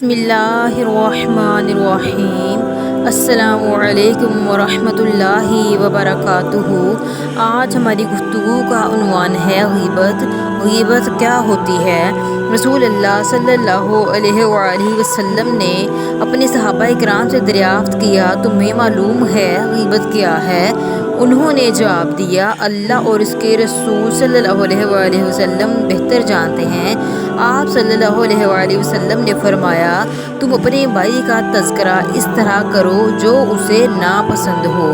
بسم اللہ الرحمن الرحیم۔ السلام علیکم ورحمۃ اللہ وبرکاتہ۔ آج ہماری گفتگو کا عنوان ہے غیبت۔ غیبت کیا ہوتی ہے؟ رسول اللہ صلی اللہ علیہ وآلہ وسلم نے اپنے صحابہ کرام سے دریافت کیا، تمہیں معلوم ہے غیبت کیا ہے؟ انہوں نے جواب دیا، اللہ اور اس کے رسول صلی اللہ علیہ وآلہ وسلم بہتر جانتے ہیں۔ آپ صلی اللہ علیہ وآلہ وسلم نے فرمایا، تم اپنے بھائی کا تذکرہ اس طرح کرو جو اسے ناپسند ہو۔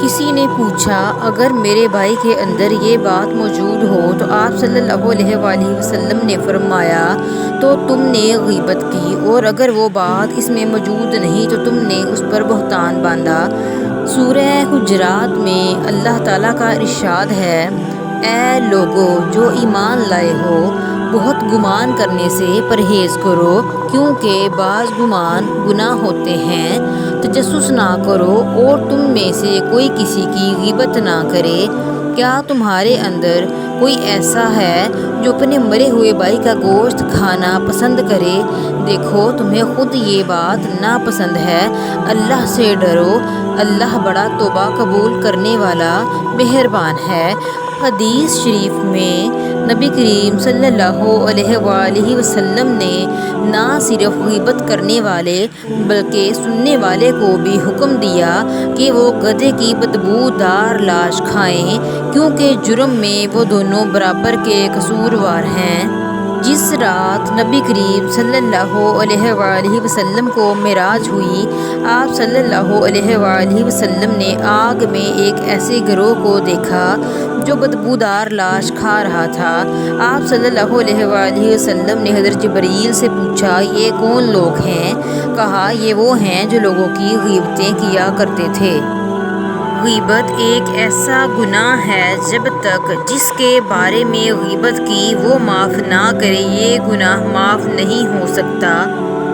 کسی نے پوچھا، اگر میرے بھائی کے اندر یہ بات موجود ہو تو آپ صلی اللہ علیہ وآلہ وسلم نے فرمایا تو تم نے غیبت کی، اور اگر وہ بات اس میں موجود نہیں تو تم نے اس پر بہتان باندھا۔ سورہ حجرات میں اللہ تعالیٰ کا ارشاد ہے، اے لوگو جو ایمان لائے ہو، بہت گمان کرنے سے پرہیز کرو، کیونکہ بعض گمان گناہ ہوتے ہیں۔ تجسس نہ کرو اور تم میں سے کوئی کسی کی غیبت نہ کرے۔ کیا تمہارے اندر کوئی ایسا ہے جو اپنے مرے ہوئے بھائی کا گوشت کھانا پسند کرے؟ دیکھو تمہیں خود یہ بات ناپسند ہے۔ اللہ سے ڈرو، اللہ بڑا توبہ قبول کرنے والا مہربان ہے۔ حدیث شریف میں نبی کریم صلی اللہ علیہ وآلہ وسلم نے نہ صرف غیبت کرنے والے بلکہ سننے والے کو بھی حکم دیا کہ وہ گدھے کی بدبودار لاش کھائیں، کیونکہ جرم میں وہ دونوں برابر کے قصوروار ہیں۔ جس رات نبی کریم صلی اللہ علیہ وآلہ وسلم کو معراج ہوئی، آپ صلی اللہ علیہ وآلہ وسلم نے آگ میں ایک ایسے گروہ کو دیکھا جو بدبودار لاش کھا رہا تھا۔ آپ صلی اللہ علیہ وآلہ وسلم نے حضرت جبرائیل سے پوچھا، یہ کون لوگ ہیں؟ کہا، یہ وہ ہیں جو لوگوں کی غیبتیں کیا کرتے تھے۔ غیبت ایک ایسا گناہ ہے جب تک جس کے بارے میں غیبت کی وہ معاف نہ کرے یہ گناہ معاف نہیں ہو سکتا۔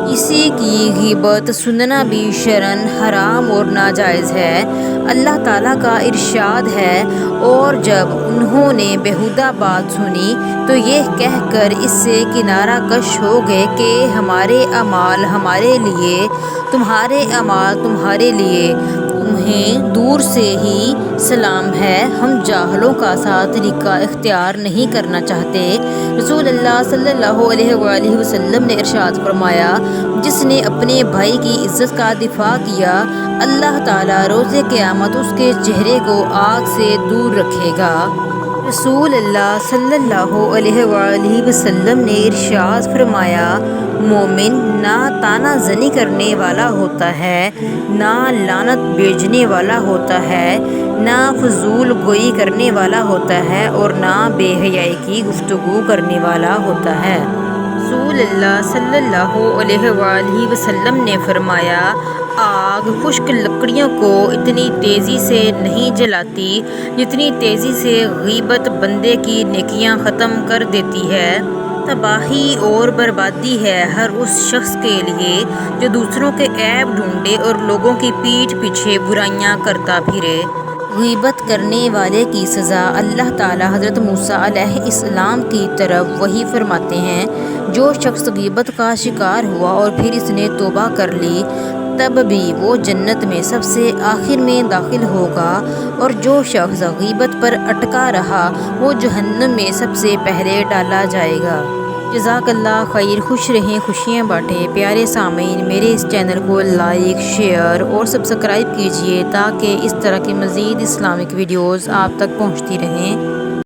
کسی کی غیبت سننا بھی شرعاً حرام اور ناجائز ہے۔ اللہ تعالیٰ کا ارشاد ہے، اور جب انہوں نے بیہودہ بات سنی تو یہ کہہ کر اس سے کنارہ کش ہو گئے کہ ہمارے اعمال ہمارے لیے، تمہارے اعمال تمہارے لیے، تمہیں دور سے ہی سلام ہے، ہم جاہلوں کا سا طریقہ اختیار نہیں کرنا چاہتے۔ رسول اللہ صلی اللہ علیہ وآلہ وسلم نے ارشاد فرمایا، جس نے اپنے بھائی کی عزت کا دفاع کیا، اللہ تعالیٰ روز قیامت اس کے چہرے کو آگ سے دور رکھے گا۔ رسول اللہ صلی اللہ علیہ وآلہ وسلم نے ارشاد فرمایا، مومن نہ طعنہ زنی کرنے والا ہوتا ہے، نہ لعنت بھیجنے والا ہوتا ہے، نہ فضول گوئی کرنے والا ہوتا ہے، اور نہ بے حیائی کی گفتگو کرنے والا ہوتا ہے۔ رسول اللہ صلی اللہ علیہ وآلہ وسلم نے فرمایا، آگ خشک لکڑیوں کو اتنی تیزی سے نہیں جلاتی جتنی تیزی سے غیبت بندے کی نیکیاں ختم کر دیتی ہے۔ تباہی اور بربادی ہے ہر اس شخص کے لیے جو دوسروں کے عیب ڈھونڈے اور لوگوں کی پیٹھ پیچھے برائیاں کرتا پھرے۔ غیبت کرنے والے کی سزا اللہ تعالیٰ حضرت موسیٰ علیہ السلام کی طرف وحی فرماتے ہیں، جو شخص غیبت کا شکار ہوا اور پھر اس نے توبہ کر لی، تب بھی وہ جنت میں سب سے آخر میں داخل ہوگا، اور جو شخص غیبت پر اٹکا رہا وہ جہنم میں سب سے پہلے ڈالا جائے گا۔ جزاک اللہ خیر۔ خوش رہیں، خوشیاں بانٹیں۔ پیارے سامعین، میرے اس چینل کو لائک، شیئر اور سبسکرائب کیجیے تاکہ اس طرح کی مزید اسلامک ویڈیوز آپ تک پہنچتی رہیں۔